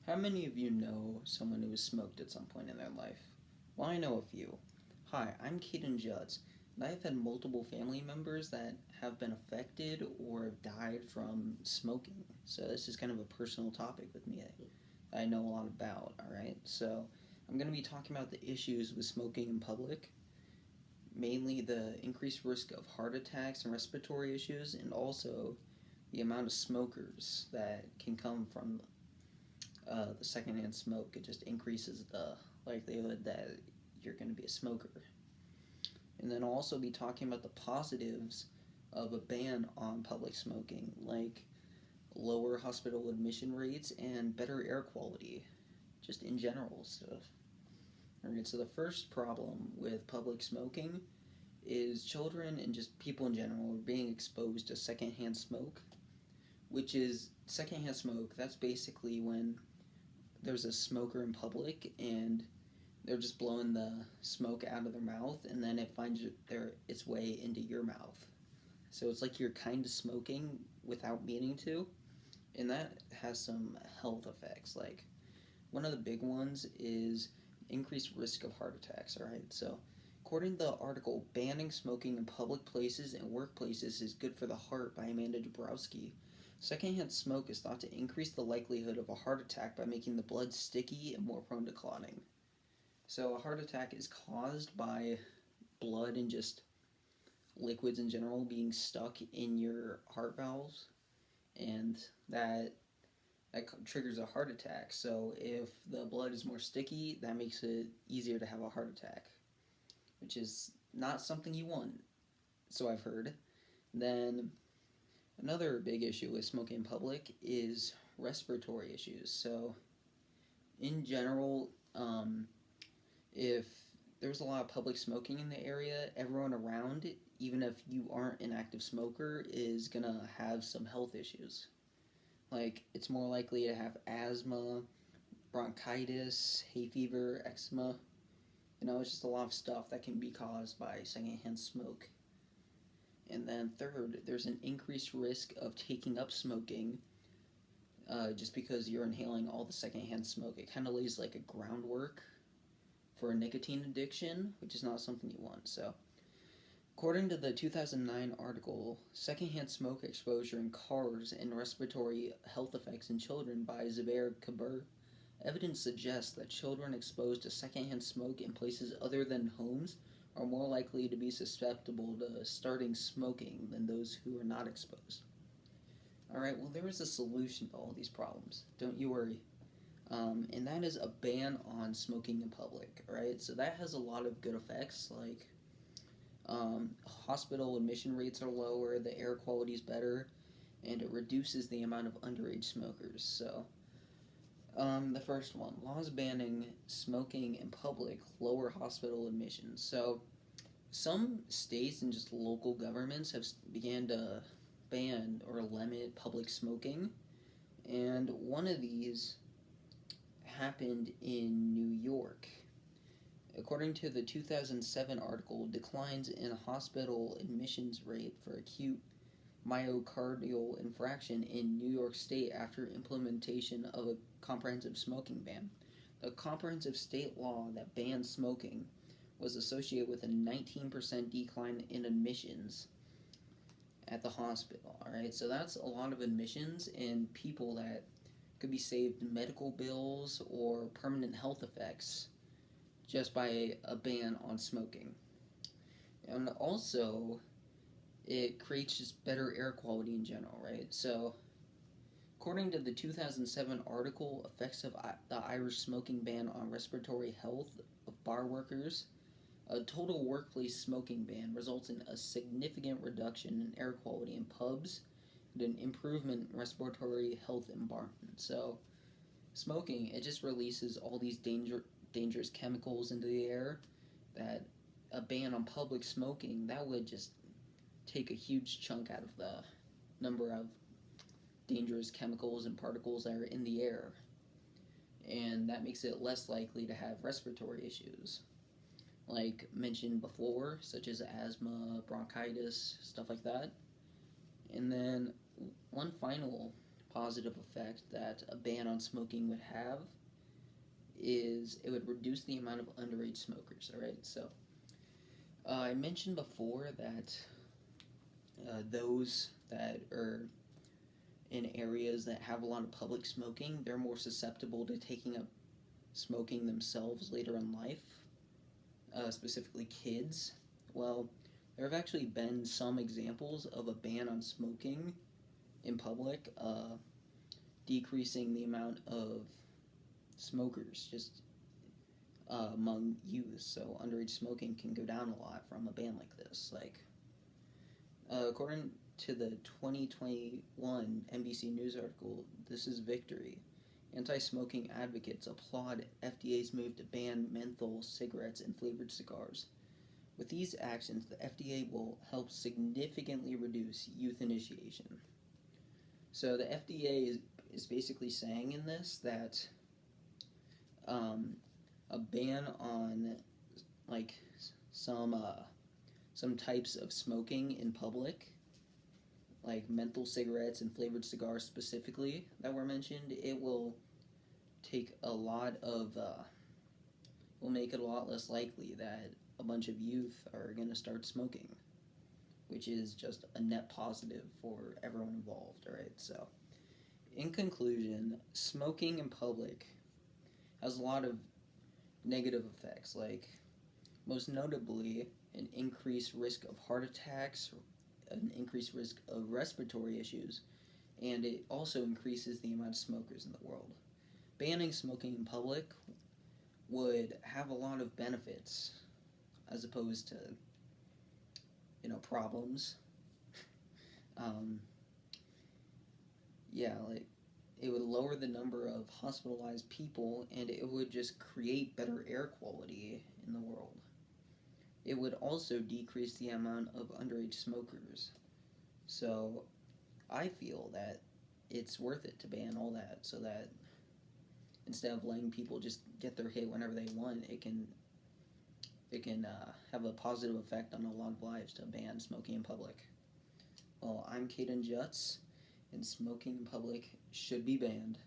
How many of you know someone who has smoked at some point in their life? Well, I know a few. Hi, I'm Keaton Judds, and I have had multiple family members that have been affected or have died from smoking. So this is kind of a personal topic with me that I know a lot about, alright? So I'm going to be talking about the issues with smoking in public, mainly the increased risk of heart attacks and respiratory issues, and also the amount of smokers that can come from the secondhand smoke. It just increases the likelihood that you're going to be a smoker. And then I'll also be talking about the positives of a ban on public smoking, like lower hospital admission rates and better air quality, just in general stuff. Alright, so the first problem with public smoking is children and just people in general are being exposed to secondhand smoke, which is secondhand smoke. That's basically when there's a smoker in public and they're just blowing the smoke out of their mouth, and then it finds its way into your mouth. So it's like you're kind of smoking without meaning to, and that has some health effects. Like one of the big ones is increased risk of heart attacks. All right, so according to the article "Banning Smoking in Public Places and Workplaces is Good for the Heart" by Amanda Dabrowski, secondhand smoke is thought to increase the likelihood of a heart attack by making the blood sticky and more prone to clotting. So a heart attack is caused by blood and just liquids in general being stuck in your heart valves, and that triggers a heart attack. So if the blood is more sticky, that makes it easier to have a heart attack, which is not something you want, so I've heard. Then another big issue with smoking in public is respiratory issues. So in general, if there's a lot of public smoking in the area, everyone around, even if you aren't an active smoker, is gonna have some health issues. Like, it's more likely to have asthma, bronchitis, hay fever, eczema. It's just a lot of stuff that can be caused by secondhand smoke. And then third, there's an increased risk of taking up smoking just because you're inhaling all the secondhand smoke. It kind of lays like a groundwork for a nicotine addiction, which is not something you want. So, according to the 2009 article "Secondhand Smoke Exposure in Cars and Respiratory Health Effects in Children" by Zubair Kabir, evidence suggests that children exposed to secondhand smoke in places other than homes are more likely to be susceptible to starting smoking than those who are not exposed. Alright, well, there is a solution to all these problems. Don't you worry. And that is a ban on smoking in public, right? So that has a lot of good effects, like hospital admission rates are lower, the air quality is better, and it reduces the amount of underage smokers. So, the first one, laws banning smoking in public lower hospital admissions. So, some states and just local governments have began to ban or limit public smoking, and one of these happened in New York. According to the 2007 article "Declines in Hospital Admissions Rate for Acute Myocardial Infarction in New York State After Implementation of a Comprehensive Smoking Ban," the comprehensive state law that banned smoking was associated with a 19% decline in admissions at the hospital. Alright, so that's a lot of admissions and people that could be saved medical bills or permanent health effects just by a ban on smoking. And also, it creates just better air quality in general, right? So, according to the 2007 article "Effects of the Irish Smoking Ban on Respiratory Health of Bar Workers," a total workplace smoking ban results in a significant reduction in air quality in pubs and an improvement in respiratory health environment. So, smoking, it just releases all these dangerous chemicals into the air that a ban on public smoking, that would just take a huge chunk out of the number of dangerous chemicals and particles that are in the air. And that makes it less likely to have respiratory issues, like mentioned before, such as asthma, bronchitis, stuff like that. And then one final positive effect that a ban on smoking would have is it would reduce the amount of underage smokers. All right, so I mentioned before that those that are in areas that have a lot of public smoking, they're more susceptible to taking up smoking themselves later in life, specifically kids. Well, there have actually been some examples of a ban on smoking in public, decreasing the amount of smokers just among youth. So underage smoking can go down a lot from a ban like this. Like, according to the 2021 NBC News article, "This is Victory." Anti-smoking advocates applaud FDA's move to ban menthol cigarettes and flavored cigars. With these actions, the FDA will help significantly reduce youth initiation. So the FDA is basically saying in this that a ban on like some types of smoking in public, like menthol cigarettes and flavored cigars specifically that were mentioned, it will take a lot of will make it a lot less likely that a bunch of youth are going to start smoking, which is just a net positive for everyone involved. All right, so in conclusion, smoking in public has a lot of negative effects, like most notably an increased risk of heart attacks, an increased risk of respiratory issues, and it also increases the amount of smokers in the world. Banning smoking in public would have a lot of benefits as opposed to, problems. Like it would lower the number of hospitalized people and it would just create better air quality in the world. It would also decrease the amount of underage smokers. So I feel that it's worth it to ban all that so that instead of letting people just get their hit whenever they want, it can have a positive effect on a lot of lives to ban smoking in public. Well, I'm Caden Jutz, and smoking in public should be banned.